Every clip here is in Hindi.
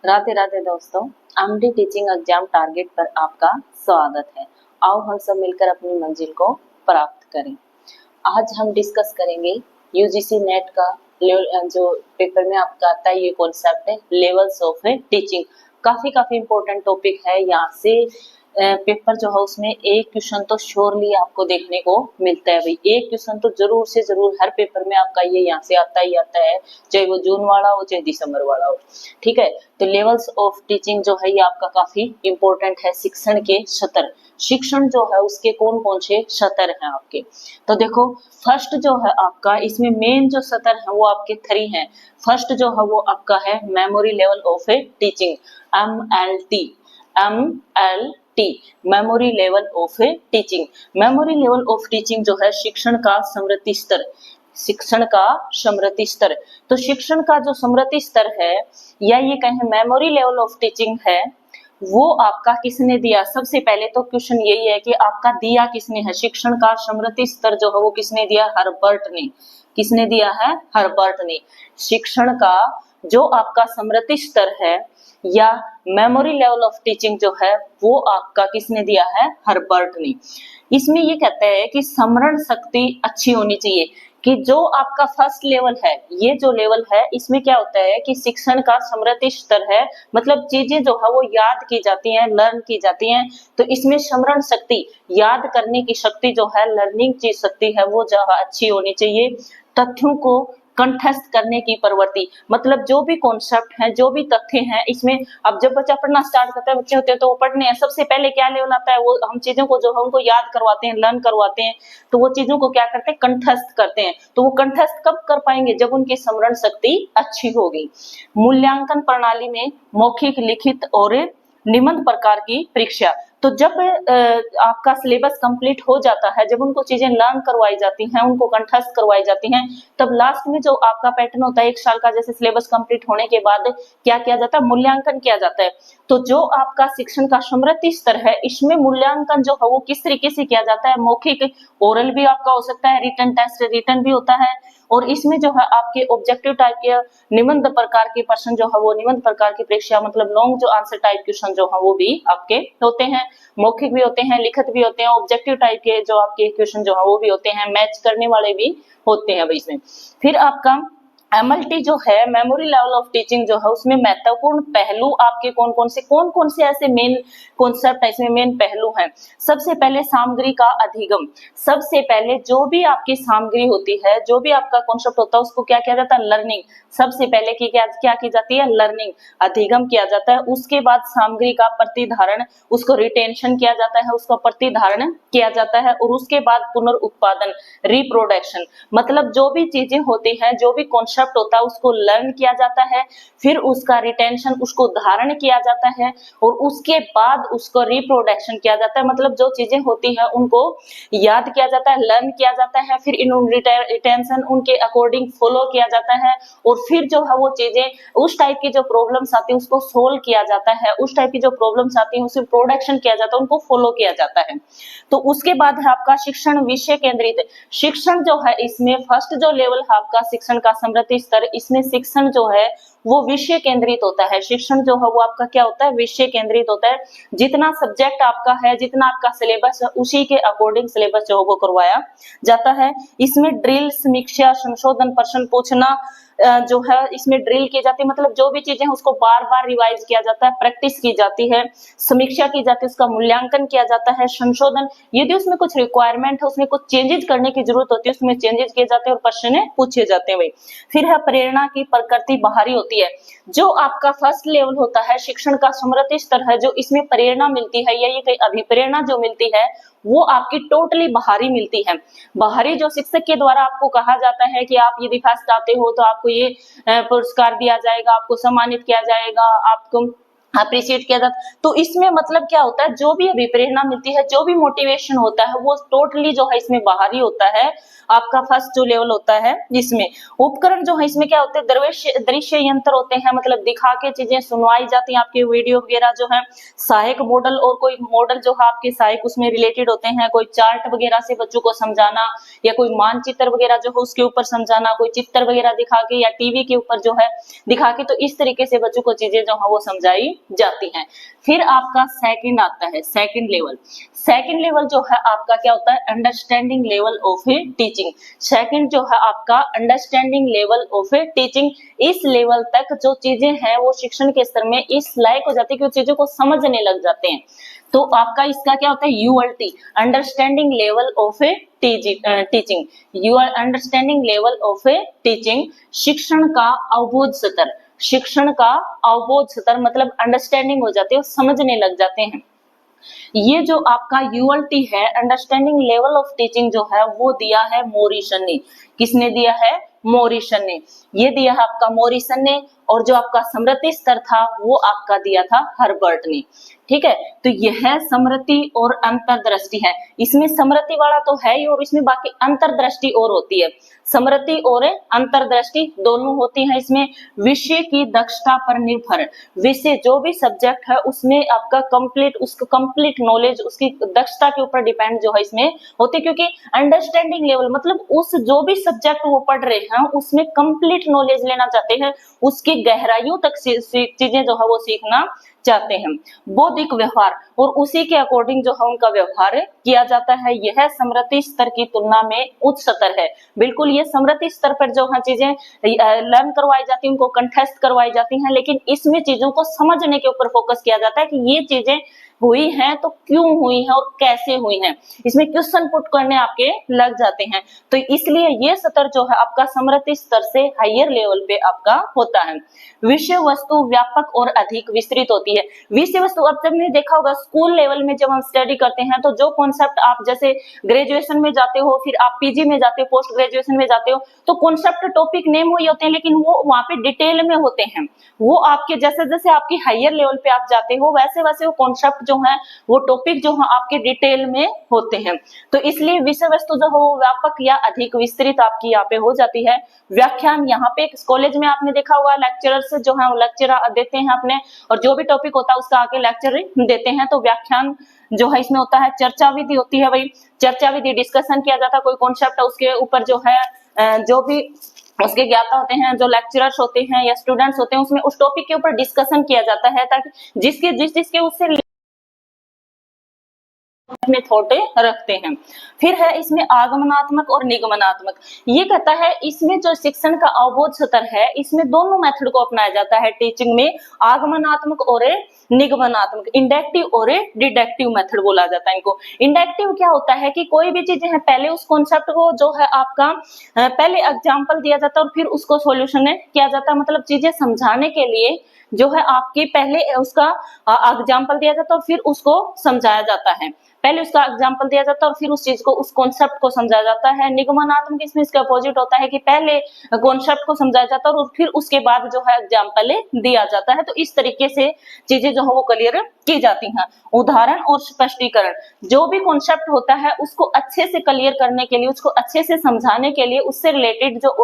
राधे राधे दोस्तों, एमडी टीचिंग एग्जाम टारगेट पर आपका स्वागत है। आओ हम सब मिलकर अपनी मंजिल को प्राप्त करें। आज हम डिस्कस करेंगे यूजीसी नेट का जो पेपर में आपका आता है, ये कॉन्सेप्ट है लेवल्स ऑफ ए टीचिंग। काफी इंपॉर्टेंट टॉपिक है। यहाँ से पेपर जो है उसमें एक क्वेश्चन तो श्योरली आपको देखने को मिलता है। भाई एक क्वेश्चन तो जरूर से जरूर हर पेपर में आपका ये यहाँ से आता ही आता है, चाहे वो जून वाला हो चाहे दिसंबर वाला हो। ठीक है, तो लेवल्स ऑफ टीचिंग जो है ये आपका काफी इंपॉर्टेंट है। शिक्षण के स्तर, शिक्षण जो है उसके कौन कौन से स्तर हैं आपके। तो देखो, फर्स्ट जो है आपका इसमें मेन जो स्तर है वो आपके 3 हैं। फर्स्ट जो है वो आपका है memory level of a teaching, MLT, memory level of a teaching. Memory level of teaching जो है शिक्षण का स्मृति स्तर, शिक्षण का स्मृति स्तर। तो शिक्षण का जो स्मृति स्तर है या ये कहें मेमोरी लेवल ऑफ टीचिंग है, वो आपका किसने दिया। सबसे पहले तो क्वेश्चन यही है कि आपका दिया किसने है। शिक्षण का स्मृति स्तर जो है वो किसने दिया, हर्बर्ट ने। किसने दिया है, हर्बर्ट ने। शिक्षण का जो आपका स्मृति स्तर है या मेमोरी लेवल ऑफ टीचिंग जो है वो आपका किसने दिया है, हर्बर्ट ने। इसमें ये कहते हैं कि स्मरण शक्ति अच्छी होनी चाहिए, कि जो आपका फर्स्ट लेवल है, ये जो लेवल है इसमें क्या होता है कि शिक्षण का स्मृति स्तर है, मतलब चीजें जो है वो याद की जाती हैं, लर्न की जाती हैं। तो इसमें स्मरण शक्ति, याद करने की शक्ति जो है, लर्निंग की शक्ति है, वो जो है अच्छी होनी चाहिए। तथ्यों को कंठस्थ करने की प्रवृत्ति, मतलब जो भी कॉन्सेप्ट है, जो भी तथ्य हैं इसमें, अब जब बच्चा पढ़ना स्टार्ट करता है, बच्चे होते हैं तो वो पढ़ने हैं, सबसे पहले क्या लेवल आता है, वो हम चीजों को जो है उनको याद करवाते हैं, लर्न करवाते हैं। तो वो चीजों को क्या करते हैं, कंठस्थ करते हैं। तो वो कंठस्थ कब कर पाएंगे, जब उनकी स्मरण शक्ति अच्छी होगी। मूल्यांकन प्रणाली में मौखिक, लिखित और निबंध प्रकार की परीक्षा। तो जब आपका सिलेबस कंप्लीट हो जाता है, जब उनको चीजें लर्न करवाई जाती हैं, उनको कंठस्थ करवाई जाती हैं, तब लास्ट में जो आपका पैटर्न होता है 1 साल का, जैसे सिलेबस कंप्लीट होने के बाद क्या किया जाता है, मूल्यांकन किया जाता है। तो जो आपका शिक्षण का स्मृति स्तर है, इसमें मूल्यांकन जो है वो किस तरीके से किया जाता है, मौखिक, ओरल भी आपका हो सकता है, रिटन टेस्ट, रिटन भी होता है। और इसमें जो है आपके ऑब्जेक्टिव टाइप के निबंध प्रकार के प्रश्न जो है वो निबंध प्रकार की परीक्षा, मतलब लॉन्ग जो आंसर टाइप क्वेश्चन जो है वो भी आपके होते हैं। मौखिक भी होते हैं, लिखित भी होते हैं, ऑब्जेक्टिव टाइप के जो आपके क्वेश्चन जो है वो भी होते हैं, मैच करने वाले भी होते हैं इसमें। फिर आपका MLT जो है मेमोरी लेवल ऑफ टीचिंग जो है, उसमें महत्वपूर्ण पहलू आपके कौन कौन से ऐसे मेन कॉन्सेप्ट है, इसमें मेन पहलू हैं। सबसे पहले सामग्री का अधिगम। सबसे पहले जो भी आपकी सामग्री होती है, जो भी आपका कॉन्सेप्ट होता है, उसको क्या किया जाता है, लर्निंग। सबसे पहले की क्या की जाती है, लर्निंग, अधिगम किया जाता है। उसके बाद सामग्री का प्रतिधारण, उसको रिटेंशन किया जाता है, उसका प्रतिधारण किया जाता है। और उसके बाद पुनर्उत्पादन, रिप्रोडक्शन, मतलब जो भी चीजें होती हैं, जो भी कॉन्सेप्ट होता है, उसको लर्न किया जाता है, फिर उसका रिटेंशन, उसको धारण किया जाता है, और उसके बाद उसको रिप्रोडक्शन किया जाता है। मतलब जो चीजें होती है उनको याद किया जाता है, लर्न किया जाता है, फिर इन रिटेंशन उनके अकॉर्डिंग फॉलो किया जाता है, और फिर जो है वो चीजें, उस टाइप की जो प्रॉब्लम्स आती है उसको सोल्व किया जाता है, उस टाइप की जो प्रॉब्लम्स आती है उसे प्रोडक्शन किया जाता है, उनको फॉलो किया जाता है। तो उसके बाद है आपका शिक्षण विषय केंद्रित। शिक्षण जो है इसमें फर्स्ट जो लेवल है आपका शिक्षण का स्मृति स्तर, इसमें शिक्षण जो है वो विषय केंद्रित होता है। शिक्षण जो है वो आपका क्या होता है, विषय केंद्रित होता है। जितना सब्जेक्ट आपका है, जितना आपका सिलेबस है, उसी के अकॉर्डिंग सिलेबस जो है वो करवाया जाता है। इसमें ड्रिल, समीक्षा, संशोधन, प्रश्न पूछना जो है इसमें ड्रिल की जाती है, मतलब जो भी चीजें उसको बार बार रिवाइज किया जाता है, प्रैक्टिस की जाती है। समीक्षा की जाती है, उसका मूल्यांकन किया जाता है। संशोधन, यदि उसमें कुछ रिक्वायरमेंट है, उसमें कुछ चेंजेस करने की जरूरत होती है, उसमें चेंजेस किए जाते हैं और प्रश्न पूछे जाते हैं। फिर है प्रेरणा की प्रकृति बाहरी होती है। जो आपका फर्स्ट लेवल होता है, शिक्षण का स्मृति स्तर है, जो इसमें प्रेरणा मिलती है या ये कहीं अभिप्रेरणा जो मिलती है, वो आपकी टोटली बाहरी मिलती है। बाहरी जो शिक्षक के द्वारा आपको कहा जाता है कि आप यदि फर्स्ट आते हो तो आपको ये पुरस्कार दिया जाएगा, आपको सम्मानित किया जाएगा, आपको अप्रिशिएट किया जाता। तो इसमें मतलब क्या होता है, जो भी अभी प्रेरणा मिलती है, जो भी मोटिवेशन होता है, वो टोटली जो है इसमें बाहरी होता है। आपका फर्स्ट जो लेवल होता है इसमें उपकरण जो है, इसमें क्या होते हैं, दृश्य यंत्र होते हैं, मतलब दिखा के चीजें सुनवाई जाती हैं, आपके वीडियो वगैरह जो है, सहायक मॉडल और कोई मॉडल जो है आपके सहायक उसमें रिलेटेड होते हैं, कोई चार्ट वगैरह से बच्चों को समझाना, या कोई मानचित्र वगैरह जो है उसके ऊपर समझाना, कोई चित्र वगैरह दिखा के, या टीवी के ऊपर जो है दिखा के, तो इस तरीके से बच्चों को चीजें जो है वो समझाई जाती हैं। फिर आपका सेकंड आता है, सेकंड लेवल। सेकंड लेवल जो है आपका क्या होता है, understanding level of a teaching. Second जो है आपका understanding level of a teaching. इस लेवल तक जो चीजें हैं वो शिक्षण के स्तर में इस लायक हो जाती है कि वो चीजों को समझने लग जाते हैं। तो आपका इसका क्या होता है, ULT, understanding level of a teaching. UR understanding level of a teaching, शिक्षण का अवबोध स्तर। शिक्षण का अवबोध स्तर मतलब अंडरस्टैंडिंग हो जाती है, समझने लग जाते हैं। ये जो आपका यूएलटी है, अंडरस्टैंडिंग लेवल ऑफ टीचिंग जो है, वो दिया है मॉरिसन ने। किसने दिया है, मॉरिसन ने। ये दिया है आपका मॉरिसन ने। और जो आपका स्मृति स्तर था वो आपका दिया था हर्बर्ट ने। ठीक है, तो यह स्मृति और अंतर्दृष्टि है। इसमें स्मृति वाला तो है ही, और इसमें बाकी अंतर्दृष्टि और होती है। स्मृति और अंतर्दृष्टि दोनों होती है इसमें। विषय की दक्षता पर निर्भर, विषय जो भी सब्जेक्ट है उसमें आपका कंप्लीट नॉलेज उसकी दक्षता के ऊपर डिपेंड जो है इसमें होती है। क्योंकि अंडरस्टैंडिंग लेवल मतलब उस जो भी सब्जेक्ट वो पढ़ रहे हैं उसमें कंप्लीट नॉलेज लेना चाहते हैं, उसकी गहराइयों तक चीजें जो है वो सीखना चाहते हैं। बौद्धिक व्यवहार, और उसी के अकॉर्डिंग जो है उनका व्यवहार किया जाता है। यह स्मृति स्तर की तुलना में उच्च स्तर है। बिल्कुल, ये स्मृति स्तर पर जो है चीजें लर्न करवाई जाती है, उनको कंठस्थ करवाई जाती हैं, लेकिन इसमें चीजों को समझने के ऊपर फोकस किया जाता है कि ये चीजें हुई हैं तो क्यों हुई हैं और कैसे हुई हैं। इसमें क्वेश्चन पुट करने आपके लग जाते हैं। तो इसलिए ये स्तर जो है आपका स्मृति स्तर से हायर लेवल पे आपका होता है। विषय वस्तु व्यापक और अधिक विस्तृत होती है। विषय वस्तु, अब जब ने देखा होगा स्कूल लेवल में जब हम स्टडी करते हैं तो जो कॉन्सेप्ट आप जैसे ग्रेजुएशन में जाते हो, फिर आप पीजी में जाते हो, पोस्ट ग्रेजुएशन में जाते हो, तो कॉन्सेप्ट टॉपिक नेम हुए होते हैं, लेकिन वो वहां पे डिटेल में होते हैं। वो आपके जैसे जैसे आपकी हायर लेवल पे आप जाते हो वैसे वैसे वो कॉन्सेप्ट जो है, वो टॉपिक जो है आपके डिटेल में होते हैं। तो इसलिए विषय वस्तु जो हो व्यापक या अधिक विस्तृत आपकी यहाँ पे हो जाती है। व्याख्यान, यहाँ पे कॉलेज में आपने देखा होगा लेक्चरर्स जो है वो लेक्चर देते हैं अपने, और जो भी टॉपिक होता है उसका आगे लेक्चर देते हैं। तो व्याख्यान जो है इसमें होता है। चर्चा विधि होती है, भाई चर्चा विधि डिस्कशन किया जाता है, कोई कॉन्सेप्ट है उसके ऊपर जो है जो भी उसके ज्ञाता होते हैं, जो लेक्चरर्स होते हैं या स्टूडेंट्स होते हैं, उसमें उस टॉपिक के ऊपर डिस्कशन किया जाता है, ताकि जिसके उससे में थॉट रखते हैं। फिर है इसमें आगमनात्मक और निगमनात्मक। ये कहता है इसमें जो शिक्षण का अवबोध स्तर है, इसमें दोनों मेथड को अपनाया जाता है टीचिंग में, आगमनात्मक और निगमनात्मक, इंडक्टिव और डिडक्टिव मेथड बोला जाता है इनको। इंडक्टिव क्या होता है कि कोई भी चीजें हैं, पहले उस कॉन्सेप्ट को जो है आपका पहले एग्जाम्पल दिया जाता है और फिर उसको सॉल्यूशन किया जाता है। मतलब चीजें समझाने के लिए जो है आपके पहले उसका एग्जाम्पल दिया जाता है और फिर उसको समझाया जाता है। पहले उसका एग्जाम्पल दिया जाता है और फिर उस चीज को, उस कॉन्सेप्ट को समझाया जाता है। निगमनात्मक इसमें इसका अपोजिट होता है कि पहले कॉन्सेप्ट को समझाया जाता है और फिर उसके बाद जो है एग्जाम्पल दिया जाता है। तो इस तरीके से चीजें जो है वो क्लियर की जाती हैं। उदाहरण और स्पष्टीकरण, जो भी कॉन्सेप्ट होता है उसको अच्छे से क्लियर करने के लिए, उसको अच्छे से समझाने के लिए उससे रिलेटेड जो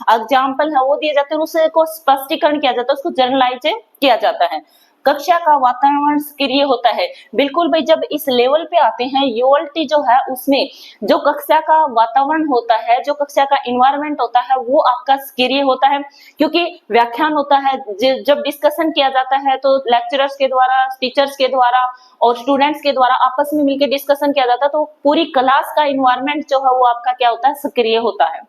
एग्जाम्पल है वो दिए जाते हैं, उसको स्पष्टीकरण किया जाता है, उसको जनरलाइज किया जाता है। कक्षा का वातावरण सक्रिय होता है। बिल्कुल भाई, जब इस लेवल पे आते हैं यूएलटी जो है उसमें जो कक्षा का वातावरण होता है, जो कक्षा का इन्वायरमेंट होता है वो आपका सक्रिय होता है। क्योंकि व्याख्यान होता है, जब डिस्कशन किया जाता है तो लेक्चरर्स के द्वारा, टीचर्स के द्वारा और स्टूडेंट्स के द्वारा आपस में मिलकर डिस्कशन किया जाता है, तो पूरी क्लास का इन्वायरमेंट जो है वो आपका क्या होता है, सक्रिय होता है।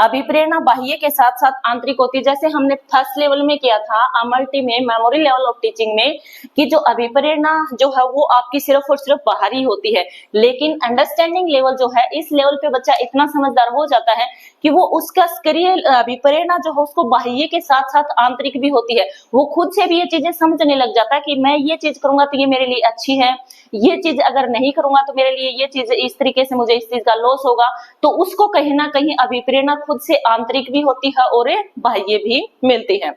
अभिप्रेरणा बाह्य के साथ साथ आंतरिक होती है। जैसे हमने फर्स्ट लेवल में किया था अमल्टी में, मेमोरी लेवल ऑफ टीचिंग में, कि जो अभिप्रेरणा जो है वो आपकी सिर्फ और सिर्फ बाहरी होती है, लेकिन अंडरस्टैंडिंग लेवल जो है, इस लेवल पे बच्चा इतना समझदार हो जाता है कि वो उसका सक्रिय अभिप्रेरणा जो है उसको बाह्य के साथ साथ आंतरिक भी होती है। वो खुद से भी ये चीजें समझने लग जाता है कि मैं ये चीज करूंगा तो ये मेरे लिए अच्छी है, ये चीज अगर नहीं करूंगा तो मेरे लिए ये चीज इस तरीके से मुझे इस चीज का लॉस होगा। तो उसको कहीं ना कहीं अभिप्रेरणा खुद से आंतरिक भी होती है और बाह्य भी मिलती है।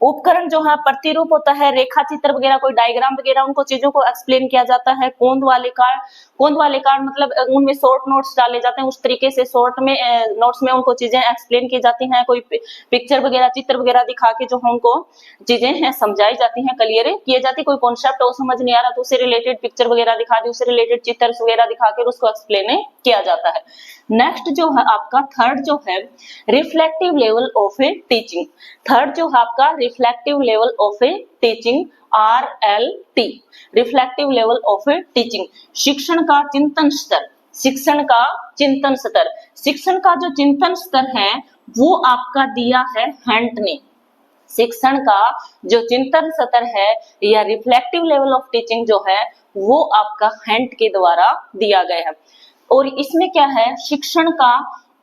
उपकरण जो है प्रतिरूप होता है, रेखा चित्र वगैरह, कोई डायग्राम वगैरह, उनको चीजों को एक्सप्लेन किया जाता है। गोंद वाले कार्ड मतलब उनमें शॉर्ट नोट्स डाले जाते हैं, उस तरीके से शॉर्ट में नोट्स में उनको चीजें एक्सप्लेन की जाती हैं। कोई पिक्चर वगैरह, चित्र वगैरह दिखा के जो है उनको चीजें हैं समझाई जाती हैं, क्लियर किए जाती है। कोई कॉन्सेप्ट वो समझ नहीं आ रहा तो उससे रिलेटेड पिक्चर वगैरह दिखा दी, उससे रिलेटेड चित्र वगैरह दिखा के उसको एक्सप्लेन किया जाता है। नेक्स्ट जो है आपका थर्ड जो है reflective level of a teaching. Third जो है आपका reflective level of a teaching, RLT, reflective level of a teaching, शिक्षण का चिंतन स्तर। शिक्षण का चिंतन स्तर, शिक्षण का जो चिंतन स्तर है वो आपका दिया है हैंट ने। शिक्षण का जो चिंतन स्तर है या रिफ्लेक्टिव लेवल ऑफ टीचिंग जो है वो आपका हैंट के द्वारा दिया गया है। और इसमें क्या है, शिक्षण का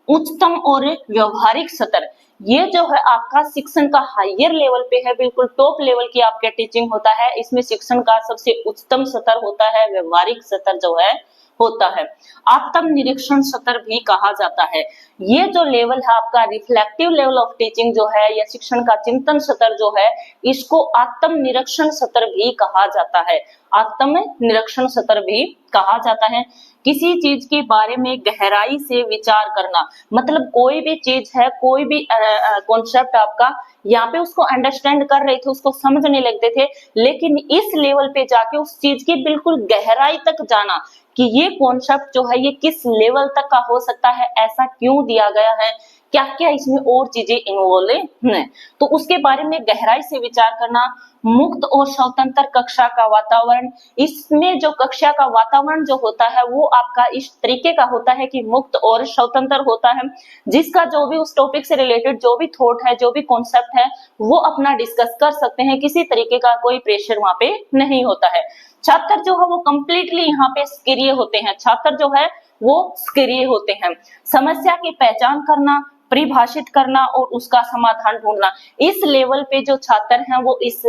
उच्चतम और व्यवहारिक स्तर, ये जो है आपका शिक्षण का हायर लेवल पे है, बिल्कुल टॉप लेवल की आपका टीचिंग होता है। इसमें शिक्षण का सबसे उच्चतम स्तर होता है, व्यवहारिक स्तर जो है होता है। आत्म निरीक्षण स्तर भी कहा जाता है। ये जो लेवल है आपका रिफ्लेक्टिव लेवल ऑफ टीचिंग जो है या शिक्षण का चिंतन स्तर जो है, इसको आत्म निरीक्षण स्तर भी कहा जाता है। आत्म निरीक्षण स्तर भी कहा जाता है। किसी चीज के बारे में गहराई से विचार करना, मतलब कोई भी चीज है, कोई भी कॉन्सेप्ट आपका यहाँ पे उसको अंडरस्टैंड कर रहे थे, उसको समझने लगते थे, लेकिन इस लेवल पे जाके उस चीज की बिल्कुल गहराई तक जाना कि ये कॉन्सेप्ट जो है ये किस लेवल तक का हो सकता है, ऐसा क्यों दिया गया है, क्या क्या इसमें और चीजें इन्वॉल्व हैं, तो उसके बारे में गहराई से विचार करना। मुक्त और स्वतंत्र कक्षा का वातावरण, इसमें जो कक्षा का वातावरण जो होता है वो आपका इस तरीके का होता है कि मुक्त और स्वतंत्र होता है, जिसका जो भी उस टॉपिक से रिलेटेड जो भी थॉट है, जो भी कॉन्सेप्ट है वो अपना डिस्कस कर सकते हैं, किसी तरीके का कोई प्रेशर वहां पे नहीं होता है। छात्र जो है वो कंप्लीटली यहाँ पे सक्रिय होते हैं, छात्र जो है वो सक्रिय होते हैं। समस्या की पहचान करना, परिभाषित करना और उसका समाधान ढूंढना, इस लेवल पे जो छात्र हैं वो इस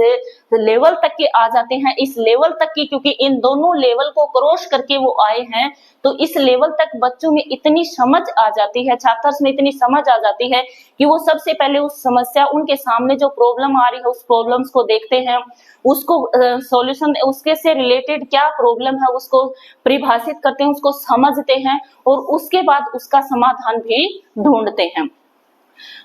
लेवल तक के आ जाते हैं, इस लेवल तक की, क्योंकि इन दोनों लेवल को क्रॉस करके वो आए हैं, तो इस लेवल तक बच्चों में इतनी समझ आ जाती है, छात्र में इतनी समझ आ जाती है कि वो सबसे पहले उस समस्या, उनके सामने जो प्रॉब्लम आ रही है उस प्रॉब्लम्स को देखते हैं, उसको सॉल्यूशन, उसके से रिलेटेड क्या प्रॉब्लम है उसको परिभाषित करते हैं, उसको समझते हैं और उसके बाद उसका समाधान भी ढूंढते हैं।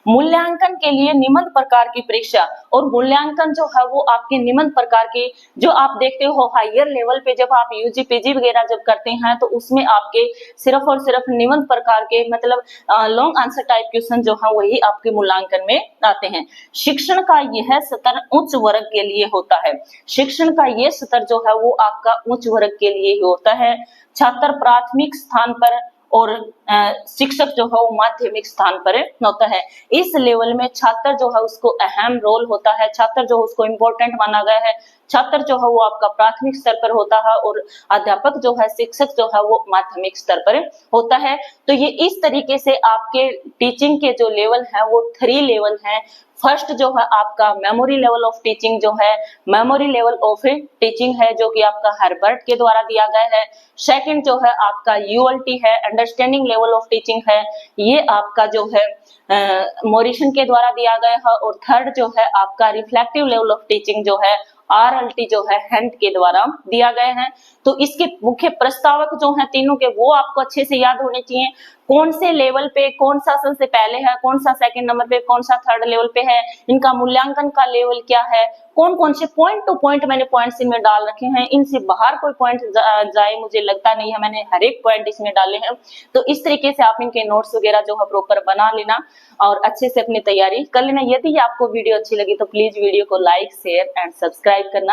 मूल्यांकन के लिए निम्न प्रकार की परीक्षा, और मूल्यांकन जो है वो आपके निम्न प्रकार के जो आप देखते हो हायर लेवल पे, जब आप यूजी पीजी वगैरह जब करते हैं तो उसमें आपके सिर्फ और सिर्फ निम्न प्रकार के मतलब लॉन्ग आंसर टाइप क्वेश्चन जो है वही आपके मूल्यांकन में आते हैं। शिक्षण का यह स्तर उच्च वर्ग के लिए होता है, शिक्षण का यह स्तर जो है वो आपका उच्च वर्ग के लिए ही होता है। छात्र प्राथमिक स्थान पर और शिक्षक जो है वो माध्यमिक स्थान पर होता है। इस लेवल में छात्र जो है उसको अहम रोल होता है, छात्र जो है उसको इम्पोर्टेंट माना गया है। छात्र जो है वो आपका प्राथमिक स्तर पर होता है और अध्यापक जो है, शिक्षक जो है वो माध्यमिक स्तर पर होता है। तो ये इस तरीके से आपके टीचिंग के जो लेवल है वो 3 लेवल हैं। फर्स्ट जो है आपका मेमोरी लेवल ऑफ टीचिंग जो है, मेमोरी लेवल ऑफ टीचिंग है जो कि आपका हर्बर्ट के द्वारा दिया गया है। सेकंड जो है आपका ULT है, अंडरस्टैंडिंग लेवल ऑफ टीचिंग है, ये आपका जो है मोरिसन के द्वारा दिया गया है। और थर्ड जो है आपका रिफ्लेक्टिव लेवल ऑफ टीचिंग जो है RLT जो है हैंट के द्वारा दिया गया है। तो इसके मुख्य प्रस्तावक जो हैं तीनों के वो आपको अच्छे से याद होने चाहिए, कौन से लेवल पे कौन सा सबसे पहले है, कौन सा सेकंड नंबर पे, कौन सा थर्ड लेवल पे है, इनका मूल्यांकन का लेवल क्या है, कौन कौन से पॉइंट टू पॉइंट मैंने पॉइंट्स इनमें डाल रखे हैं, इनसे बाहर कोई पॉइंट जाए मुझे लगता नहीं है, मैंने हर एक पॉइंट इसमें डाले हैं। तो इस तरीके से आप इनके नोट्स वगैरह जो है प्रॉपर बना लेना और अच्छे से अपनी तैयारी कर लेना। यदि आपको वीडियो अच्छी लगी तो प्लीज वीडियो को लाइक, शेयर एंड सब्सक्राइब करना।